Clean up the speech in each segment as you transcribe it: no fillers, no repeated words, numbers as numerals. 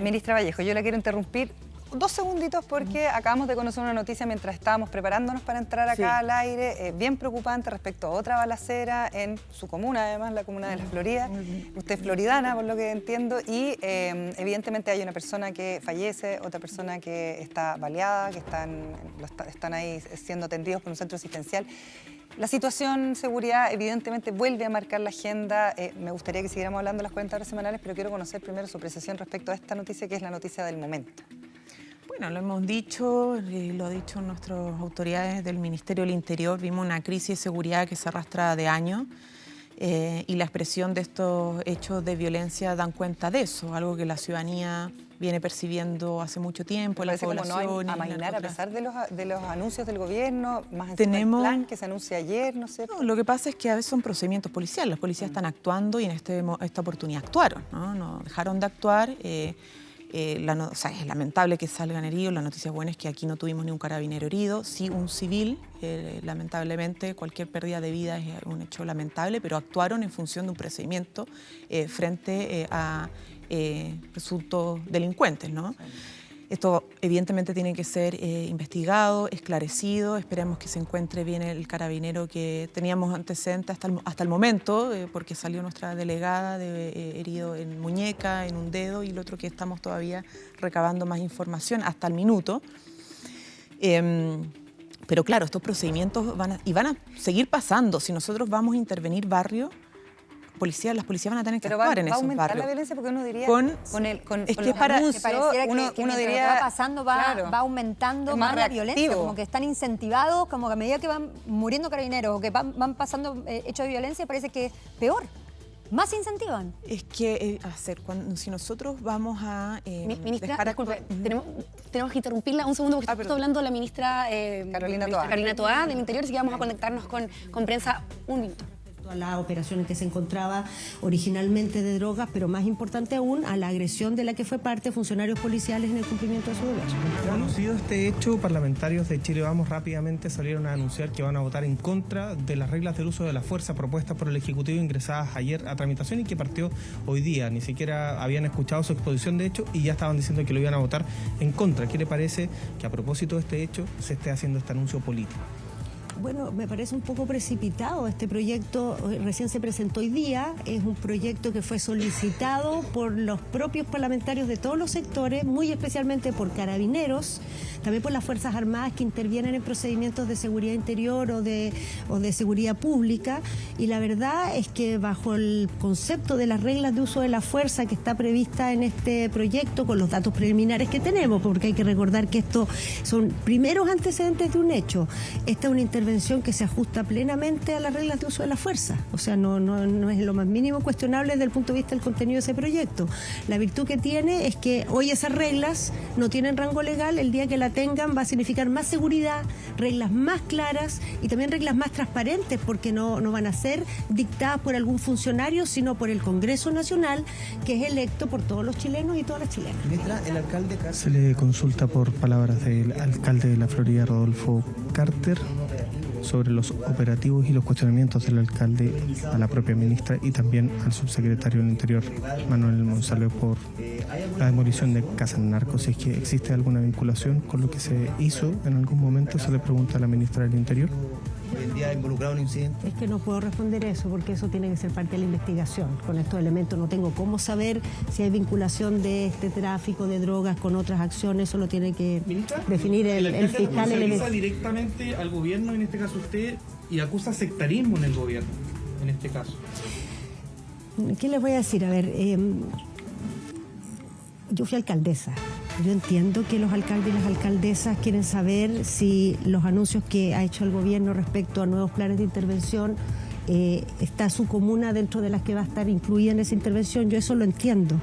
Ministra Vallejo, yo la quiero interrumpir 2 segunditos porque acabamos de conocer una noticia mientras estábamos preparándonos para entrar acá al aire, bien preocupante respecto a otra balacera en su comuna, además, la comuna de La Florida. Usted es floridana, por lo que entiendo, y evidentemente hay una persona que fallece, otra persona que está baleada, que están ahí siendo atendidos por un centro asistencial. La situación seguridad evidentemente vuelve a marcar la agenda. Me gustaría que siguiéramos hablando de las 40 horas semanales, pero quiero conocer primero su apreciación respecto a esta noticia, que es la noticia del momento. Bueno, lo hemos dicho, lo han dicho nuestras autoridades del Ministerio del Interior. Vimos una crisis de seguridad que se arrastra de años y la expresión de estos hechos de violencia dan cuenta de eso, algo que la ciudadanía viene percibiendo hace mucho tiempo, la población. Como no amainar a pesar de los anuncios del gobierno, más encima el plan que se anuncia ayer, ¿no es cierto? No, lo que pasa es que a veces son procedimientos policiales. Los policías están actuando y en esta oportunidad actuaron, ¿no? Dejaron de actuar. O sea, es lamentable que salgan heridos. La noticia buena es que aquí no tuvimos ni un carabinero herido, sí un civil. Lamentablemente, cualquier pérdida de vida es un hecho lamentable, pero actuaron en función de un procedimiento frente a presuntos delincuentes, ¿no? Esto evidentemente tiene que ser investigado, esclarecido. Esperemos que se encuentre bien el carabinero que teníamos antecedentes hasta el momento, porque salió nuestra delegada herido en muñeca, en un dedo, y el otro que estamos todavía recabando más información hasta el minuto. Pero claro, estos procedimientos van a seguir pasando. Si nosotros vamos a intervenir barrios, las policías van a tener que actuar en esos barrios. ¿Va a aumentar la violencia? Porque uno diría, con los anuncios, uno diría, lo que va pasando va aumentando más la violencia, como que están incentivados, como que a medida que van muriendo carabineros o que van pasando hechos de violencia, parece que es peor. Más incentivan. Es que, si nosotros vamos a Ministra, disculpe, tenemos que interrumpirla un segundo porque está hablando la ministra Carolina Toá del Interior, así que vamos a conectarnos con prensa un minuto. A la operación en que se encontraba originalmente de drogas, pero más importante aún, a la agresión de la que fue parte funcionarios policiales en el cumplimiento de su deber. Conocido este hecho, parlamentarios de Chile Vamos rápidamente salieron a anunciar que van a votar en contra de las reglas del uso de la fuerza propuestas por el Ejecutivo, ingresadas ayer a tramitación y que partió hoy día. Ni siquiera habían escuchado su exposición de hecho y ya estaban diciendo que lo iban a votar en contra. ¿Qué le parece que a propósito de este hecho se esté haciendo este anuncio político? Bueno, me parece un poco precipitado. Este proyecto recién se presentó hoy día. Es un proyecto que fue solicitado por los propios parlamentarios de todos los sectores, muy especialmente por carabineros, también por las Fuerzas Armadas que intervienen en procedimientos de seguridad interior o de seguridad pública. Y la verdad es que bajo el concepto de las reglas de uso de la fuerza que está prevista en este proyecto, con los datos preliminares que tenemos, porque hay que recordar que estos son primeros antecedentes de un hecho. Esta es una intervención que se ajusta plenamente a las reglas de uso de la fuerza. O sea, no es lo más mínimo cuestionable desde el punto de vista del contenido de ese proyecto. La virtud que tiene es que hoy esas reglas no tienen rango legal. El día que la tengan va a significar más seguridad, reglas más claras y también reglas más transparentes, porque no van a ser dictadas por algún funcionario, sino por el Congreso Nacional, que es electo por todos los chilenos y todas las chilenas. Ministra, el alcalde se le consulta por palabras del alcalde de La Florida, Rodolfo Carter, sobre los operativos y los cuestionamientos del alcalde a la propia ministra y también al subsecretario del Interior, Manuel Monsalve, por la demolición de casas narcos. Si es que existe alguna vinculación con lo que se hizo en algún momento, se le pregunta a la ministra del Interior. ¿El día involucrado en un incidente? Es que no puedo responder eso porque eso tiene que ser parte de la investigación. Con estos elementos no tengo cómo saber si hay vinculación de este tráfico de drogas con otras acciones. Eso lo tiene que definir el fiscal. ¿El directamente al gobierno, en este caso usted, y acusa sectarismo en el gobierno, en este caso? ¿Qué les voy a decir? A ver, yo fui alcaldesa. Yo entiendo que los alcaldes y las alcaldesas quieren saber si los anuncios que ha hecho el gobierno respecto a nuevos planes de intervención, está su comuna dentro de las que va a estar incluida en esa intervención. Yo eso lo entiendo.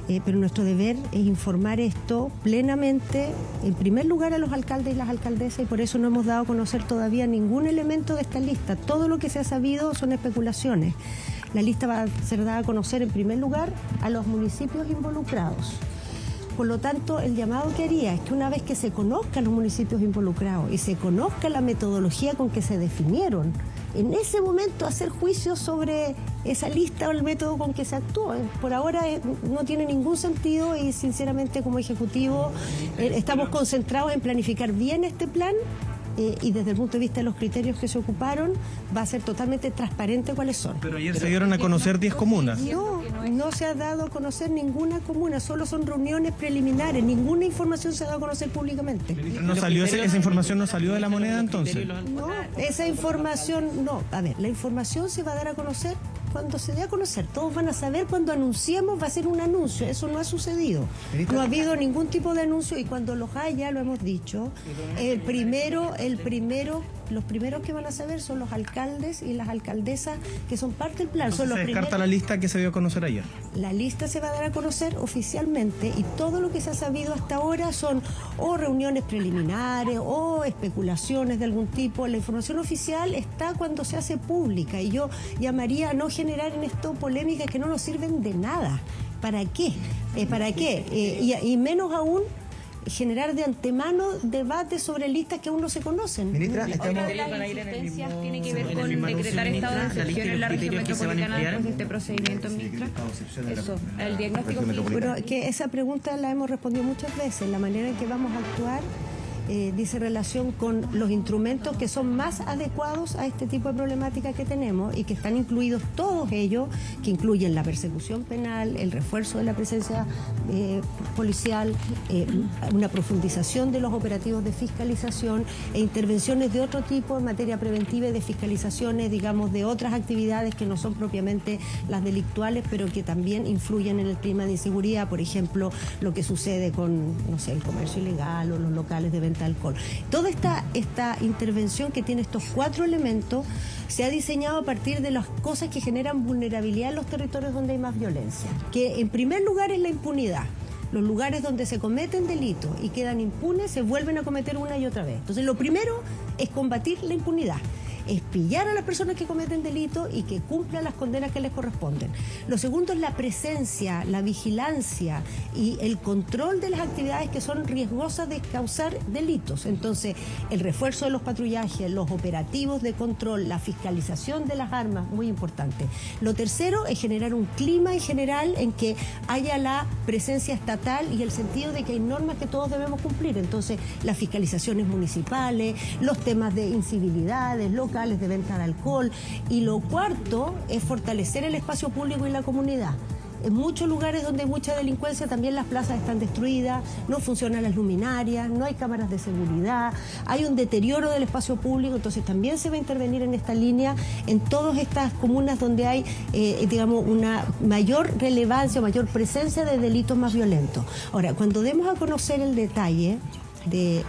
Pero nuestro deber es informar esto plenamente, en primer lugar a los alcaldes y las alcaldesas, y por eso no hemos dado a conocer todavía ningún elemento de esta lista. Todo lo que se ha sabido son especulaciones. La lista va a ser dada a conocer en primer lugar a los municipios involucrados. Por lo tanto, el llamado que haría es que una vez que se conozcan los municipios involucrados y se conozca la metodología con que se definieron en ese momento hacer juicios sobre esa lista o el método con que se actuó. Por ahora no tiene ningún sentido y sinceramente como Ejecutivo estamos concentrados en planificar bien este plan y desde el punto de vista de los criterios que se ocuparon va a ser totalmente transparente cuáles son. Pero ayer se dieron a conocer 10 comunas. No se ha dado a conocer ninguna comuna, solo son reuniones preliminares, ninguna información se ha dado a conocer públicamente. ¿No salió esa información no salió de la moneda entonces? No, esa información no. A ver, la información se va a dar a conocer cuando se dé a conocer. Todos van a saber cuando anunciemos, va a ser un anuncio. Eso no ha sucedido. No ha habido ningún tipo de anuncio y cuando los haya, lo hemos dicho, los primeros que van a saber son los alcaldes y las alcaldesas que son parte del plan. Entonces, ¿se descarta la lista que se dio a conocer ayer? La lista se va a dar a conocer oficialmente y todo lo que se ha sabido hasta ahora son o reuniones preliminares o especulaciones de algún tipo. La información oficial está cuando se hace pública y yo llamaría a no generar en esto polémicas que no nos sirven de nada. ¿Para qué? ¿Para qué? Y menos aún generar de antemano debates sobre listas que aún no se conocen. Ministra, tiene que ver con decretar estado de excepción en la región metropolitana después de este procedimiento, ministra. Eso, el diagnóstico. Pero que esa pregunta la hemos respondido muchas veces. La manera en que vamos a actuar dice relación con los instrumentos que son más adecuados a este tipo de problemática que tenemos y que están incluidos todos ellos, que incluyen la persecución penal, el refuerzo de la presencia policial, una profundización de los operativos de fiscalización e intervenciones de otro tipo en materia preventiva y de fiscalizaciones, digamos, de otras actividades que no son propiamente las delictuales, pero que también influyen en el clima de inseguridad, por ejemplo, lo que sucede con, no sé, el comercio ilegal o los locales de venta de alcohol. Toda esta intervención que tiene estos 4 elementos se ha diseñado a partir de las cosas que generan vulnerabilidad en los territorios donde hay más violencia, que en primer lugar es la impunidad. Los lugares donde se cometen delitos y quedan impunes se vuelven a cometer una y otra vez. Entonces lo primero es combatir la impunidad, es pillar a las personas que cometen delitos y que cumplan las condenas que les corresponden. Lo segundo es la presencia, la vigilancia y el control de las actividades que son riesgosas de causar delitos. Entonces, el refuerzo de los patrullajes, los operativos de control, la fiscalización de las armas, muy importante. Lo tercero es generar un clima en general en que haya la presencia estatal y el sentido de que hay normas que todos debemos cumplir. Entonces, las fiscalizaciones municipales, los temas de incivilidades, locales de venta de alcohol. Y lo cuarto es fortalecer el espacio público y la comunidad. En muchos lugares donde hay mucha delincuencia también las plazas están destruidas, no funcionan las luminarias, no hay cámaras de seguridad, hay un deterioro del espacio público, entonces también se va a intervenir en esta línea en todas estas comunas donde hay, digamos, una mayor relevancia, mayor presencia de delitos más violentos. Ahora, cuando demos a conocer el detalle de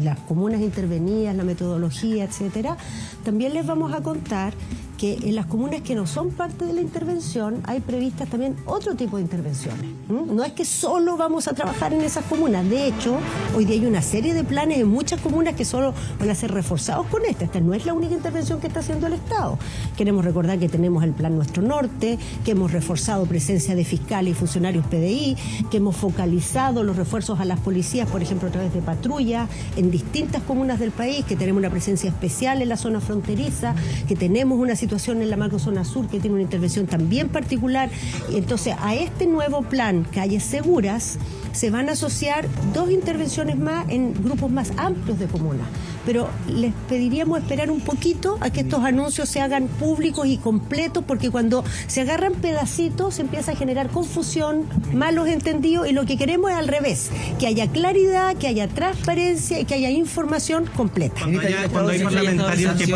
las comunas intervenidas, la metodología, etcétera, también les vamos a contar que en las comunas que no son parte de la intervención hay previstas también otro tipo de intervenciones. No es que solo vamos a trabajar en esas comunas. De hecho, hoy día hay una serie de planes en muchas comunas que solo van a ser reforzados con esta. Esta no es la única intervención que está haciendo el Estado. Queremos recordar que tenemos el Plan Nuestro Norte, que hemos reforzado presencia de fiscales y funcionarios PDI, que hemos focalizado los refuerzos a las policías, por ejemplo, a través de patrullas en distintas comunas del país, que tenemos una presencia especial en la zona fronteriza, que tenemos una situación en la macrozona sur que tiene una intervención también particular. Entonces, a este nuevo plan Calles Seguras se van a asociar 2 intervenciones más en grupos más amplios de comunas. Pero les pediríamos esperar un poquito a que estos anuncios se hagan públicos y completos, porque cuando se agarran pedacitos se empieza a generar confusión, malos entendidos, y lo que queremos es al revés, que haya claridad, que haya transparencia y que haya información completa. Cuando hay parlamentarios que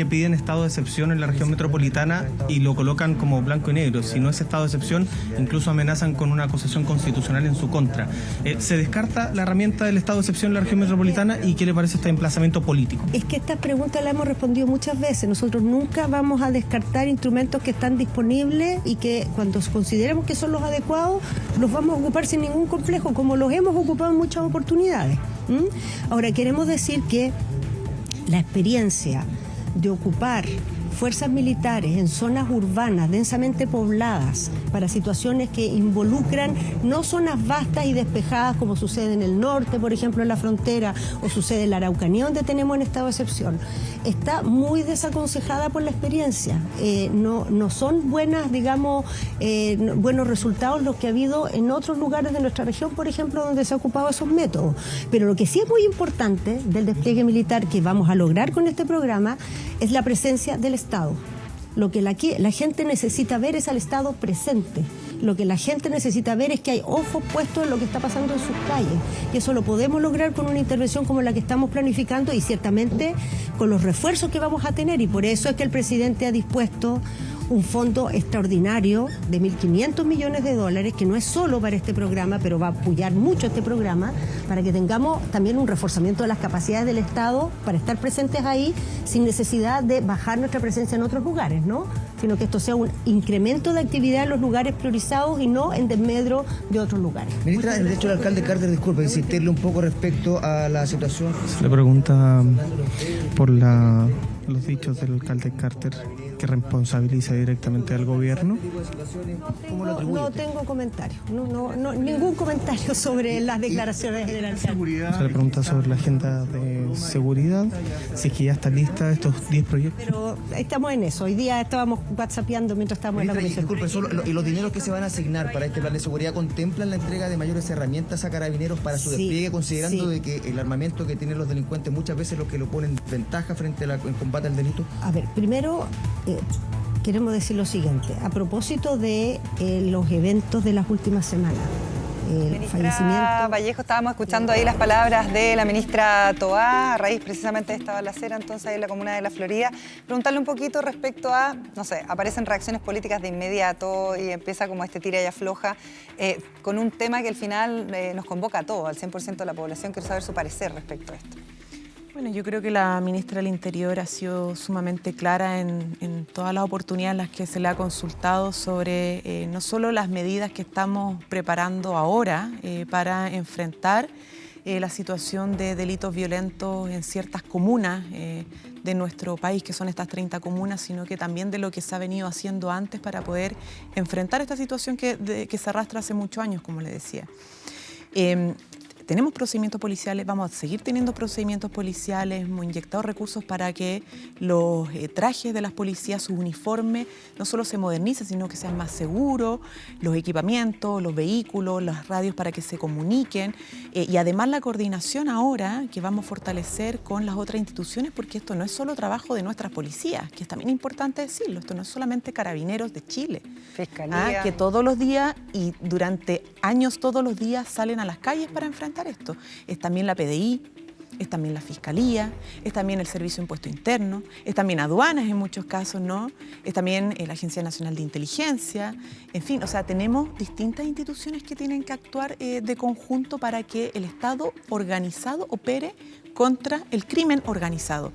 piden estado de excepción en la región metropolitana y lo colocan como blanco y negro, si no es estado de excepción, incluso amenazan con una acusación constitucional en su contra. ¿Se descarta la herramienta del estado de excepción en la región metropolitana y qué le parece este emplazamiento político? Es que estas preguntas las hemos respondido muchas veces. Nosotros nunca vamos a descartar instrumentos que están disponibles y que cuando consideremos que son los adecuados los vamos a ocupar sin ningún complejo, como los hemos ocupado en muchas oportunidades. Ahora, queremos decir que la experiencia de ocupar fuerzas militares en zonas urbanas densamente pobladas para situaciones que involucran no zonas vastas y despejadas como sucede en el norte, por ejemplo, en la frontera, o sucede en la Araucanía, donde tenemos en estado de excepción, está muy desaconsejada por la experiencia. No son buenas, digamos, buenos resultados los que ha habido en otros lugares de nuestra región, por ejemplo, donde se ha ocupado esos métodos. Pero lo que sí es muy importante del despliegue militar que vamos a lograr con este programa es la presencia del Estado. Lo que la gente necesita ver es al Estado presente. Lo que la gente necesita ver es que hay ojos puestos en lo que está pasando en sus calles. Y eso lo podemos lograr con una intervención como la que estamos planificando y ciertamente con los refuerzos que vamos a tener. Y por eso es que el presidente ha dispuesto un fondo extraordinario de 1.500 millones de dólares, que no es solo para este programa, pero va a apoyar mucho este programa, para que tengamos también un reforzamiento de las capacidades del Estado para estar presentes ahí sin necesidad de bajar nuestra presencia en otros lugares, ¿no? Sino que esto sea un incremento de actividad en los lugares priorizados y no en desmedro de otros lugares. Ministra, de hecho el alcalde Carter, disculpe, insistirle un poco respecto a la situación. Se le pregunta por los dichos del alcalde Carter, que responsabiliza directamente al gobierno. No tengo comentarios, ningún comentario sobre las declaraciones del alcalde. Se le pregunta sobre la agenda de seguridad, si es que ya está lista estos 10 proyectos. Pero estamos en eso, hoy día estábamos whatsappeando mientras estábamos en la comisión. Disculpe, ¿y los dineros que se van a asignar para este plan de seguridad contemplan la entrega de mayores herramientas a Carabineros para su despliegue, considerando de que el armamento que tienen los delincuentes muchas veces es lo que lo ponen ventaja frente al combate al delito? A ver, primero queremos decir lo siguiente, a propósito de los eventos de las últimas semanas. Ministra Vallejo, estábamos escuchando ahí las palabras de la ministra Toá a raíz precisamente de esta balacera entonces en la comuna de La Florida. Preguntarle un poquito respecto a, no sé, aparecen reacciones políticas de inmediato y empieza como este tira y afloja con un tema que al final nos convoca a todos, al 100% de la población. Quiero saber su parecer respecto a esto. Bueno, yo creo que la ministra del Interior ha sido sumamente clara en todas las oportunidades en las que se le ha consultado sobre no solo las medidas que estamos preparando ahora para enfrentar la situación de delitos violentos en ciertas comunas de nuestro país, que son estas 30 comunas, sino que también de lo que se ha venido haciendo antes para poder enfrentar esta situación que se arrastra hace muchos años, como le decía. Tenemos procedimientos policiales, vamos a seguir teniendo procedimientos policiales, hemos inyectado recursos para que los trajes de las policías, sus uniformes, no solo se modernicen, sino que sean más seguros, los equipamientos, los vehículos, las radios para que se comuniquen y además la coordinación ahora que vamos a fortalecer con las otras instituciones, porque esto no es solo trabajo de nuestras policías, que es también importante decirlo, esto no es solamente Carabineros de Chile, Fiscalía, que todos los días y durante años todos los días salen a las calles para enfrentar esto. Es también la PDI, es también la Fiscalía, es también el Servicio de Impuesto Interno, es también aduanas en muchos casos, ¿no? Es también la Agencia Nacional de Inteligencia, en fin, o sea, tenemos distintas instituciones que tienen que actuar de conjunto para que el Estado organizado opere contra el crimen organizado.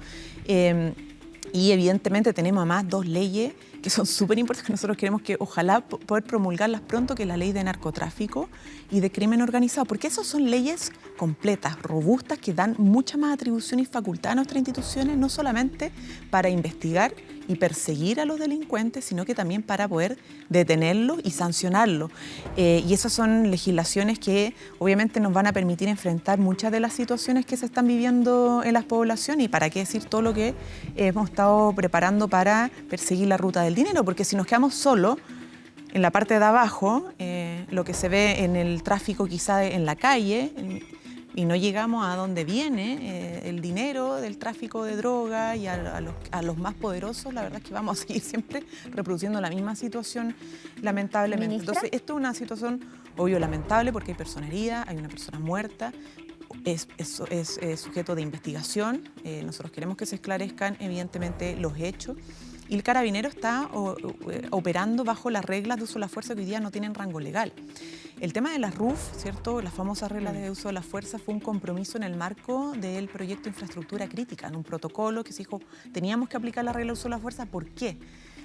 Y evidentemente tenemos además 2 leyes que son súper importantes, que nosotros queremos que ojalá poder promulgarlas pronto, que es la ley de narcotráfico y de crimen organizado, porque esas son leyes completas, robustas, que dan mucha más atribución y facultad a nuestras instituciones, no solamente para investigar y perseguir a los delincuentes, sino que también para poder detenerlos y sancionarlos. Y esas son legislaciones que obviamente nos van a permitir enfrentar muchas de las situaciones que se están viviendo en las poblaciones y para qué decir todo lo que hemos estado preparando para perseguir la ruta del dinero, porque si nos quedamos solo en la parte de abajo, lo que se ve en el tráfico quizá en la calle, y no llegamos a dónde viene el dinero del tráfico de droga y a los más poderosos, la verdad es que vamos a seguir siempre reproduciendo la misma situación, lamentablemente. ¿Ministra? Entonces, esto es una situación, obvio, lamentable, porque hay persona herida, hay una persona muerta, es sujeto de investigación. Nosotros queremos que se esclarezcan, evidentemente, los hechos. Y el Carabinero está operando bajo las reglas de uso de la fuerza que hoy día no tienen rango legal. El tema de las RUF, ¿cierto? Las famosas reglas de uso de la fuerza, fue un compromiso en el marco del proyecto de infraestructura crítica, en un protocolo que se dijo, teníamos que aplicar la regla de uso de la fuerza. ¿Por qué?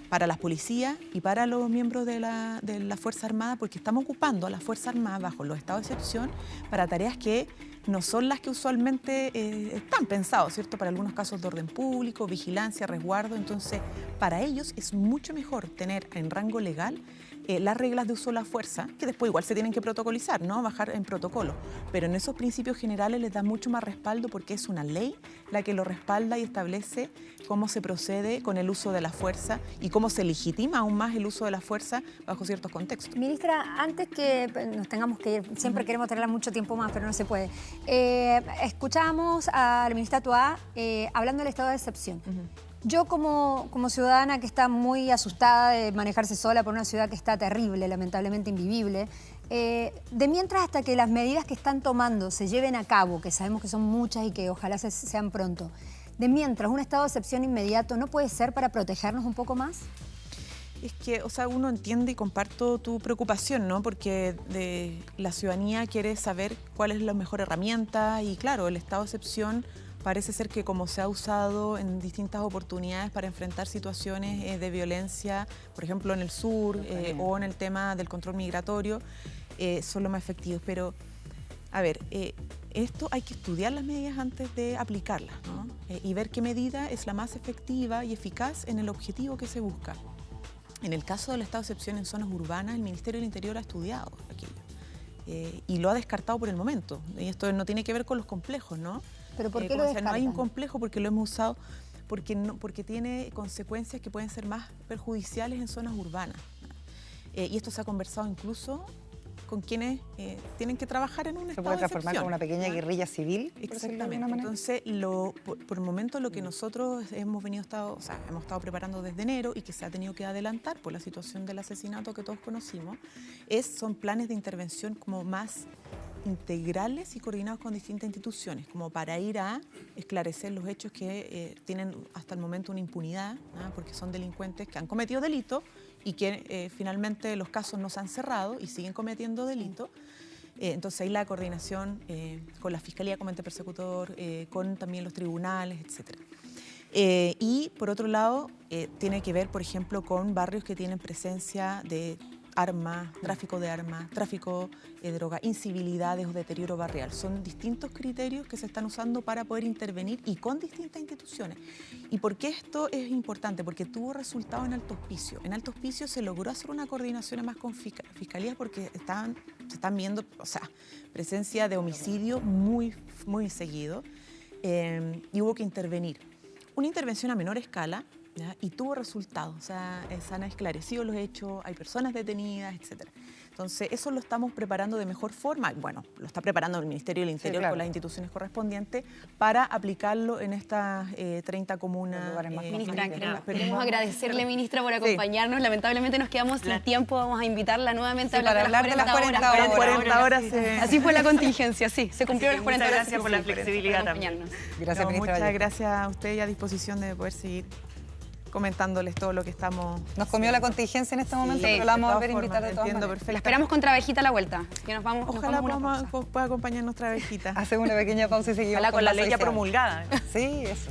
para las policías y para los miembros de la Fuerza Armada, porque estamos ocupando a la Fuerza Armada bajo los estados de excepción para tareas que no son las que usualmente están pensados, ¿cierto? Para algunos casos de orden público, vigilancia, resguardo. Entonces, para ellos es mucho mejor tener en rango legal las reglas de uso de la fuerza, que después igual se tienen que protocolizar, ¿no? Bajar en protocolo. Pero en esos principios generales les da mucho más respaldo porque es una ley la que lo respalda y establece cómo se procede con el uso de la fuerza y cómo se legitima aún más el uso de la fuerza bajo ciertos contextos. Ministra, antes que nos tengamos que ir, siempre queremos tenerla mucho tiempo más, pero no se puede. Escuchábamos a la ministra Toá hablando del estado de excepción. Yo como ciudadana que está muy asustada de manejarse sola por una ciudad que está terrible, lamentablemente invivible, de mientras hasta que las medidas que están tomando se lleven a cabo, que sabemos que son muchas y que ojalá sean pronto, de mientras un estado de excepción inmediato no puede ser para protegernos un poco más. Es que, o sea, uno entiende y comparto tu preocupación, ¿no? Porque la ciudadanía quiere saber cuál es la mejor herramienta y, claro, el estado de excepción parece ser que como se ha usado en distintas oportunidades para enfrentar situaciones de violencia, por ejemplo en el sur o en el tema del control migratorio, son los más efectivos. Pero, a ver, esto hay que estudiar las medidas antes de aplicarlas, ¿no? Y ver qué medida es la más efectiva y eficaz en el objetivo que se busca. En el caso del estado de excepción en zonas urbanas, el Ministerio del Interior ha estudiado aquello y lo ha descartado por el momento. Y esto no tiene que ver con los complejos, ¿no? ¿Pero por qué lo descartan? No hay un complejo porque lo hemos usado, porque tiene consecuencias que pueden ser más perjudiciales en zonas urbanas. Y esto se ha conversado incluso con quienes tienen que trabajar en un estado de excepción. Se puede transformar como una pequeña guerrilla civil. Exactamente. Entonces, por el momento lo que nosotros hemos estado preparando desde enero y que se ha tenido que adelantar por la situación del asesinato que todos conocimos, son planes de intervención como más integrales y coordinados con distintas instituciones, como para ir a esclarecer los hechos que tienen hasta el momento una impunidad, ¿no? Porque son delincuentes que han cometido delitos y que finalmente los casos no se han cerrado y siguen cometiendo delitos. Entonces ahí la coordinación con la Fiscalía como ente persecutor, con también los tribunales, etc. Y por otro lado, tiene que ver, por ejemplo, con barrios que tienen presencia de armas, tráfico de armas, tráfico de droga, incivilidades o deterioro barrial. Son distintos criterios que se están usando para poder intervenir y con distintas instituciones. ¿Y por qué esto es importante? Porque tuvo resultado en Alto Hospicio. En Alto Hospicio se logró hacer una coordinación más con fiscalías porque se están viendo, presencia de homicidio muy seguido y hubo que intervenir. Una intervención a menor escala, ¿ya? Y tuvo resultados, se han esclarecido los hechos, hay personas detenidas, etc. Entonces, eso lo estamos preparando de mejor forma. Bueno, lo está preparando el Ministerio del Interior con las instituciones correspondientes para aplicarlo en estas 30 comunas. Ministra, queremos agradecerle, ministra, por acompañarnos. Lamentablemente nos quedamos sin tiempo. Vamos a invitarla nuevamente a hablar de las 40 horas. Así fue la contingencia, sí. Se cumplieron las 40 horas. Gracias por la flexibilidad también. Gracias, ministra. Muchas gracias a usted y a disposición de poder seguir comentándoles todo lo que estamos... Nos comió la contingencia en este momento, pero la vamos a volver a invitar de todas maneras. La esperamos con Travejita a la vuelta. Así que nos vamos. Ojalá pueda acompañarnos Travejita. Hacemos una pequeña pausa y seguimos. Ojalá con la ley ya promulgada. Sí, eso.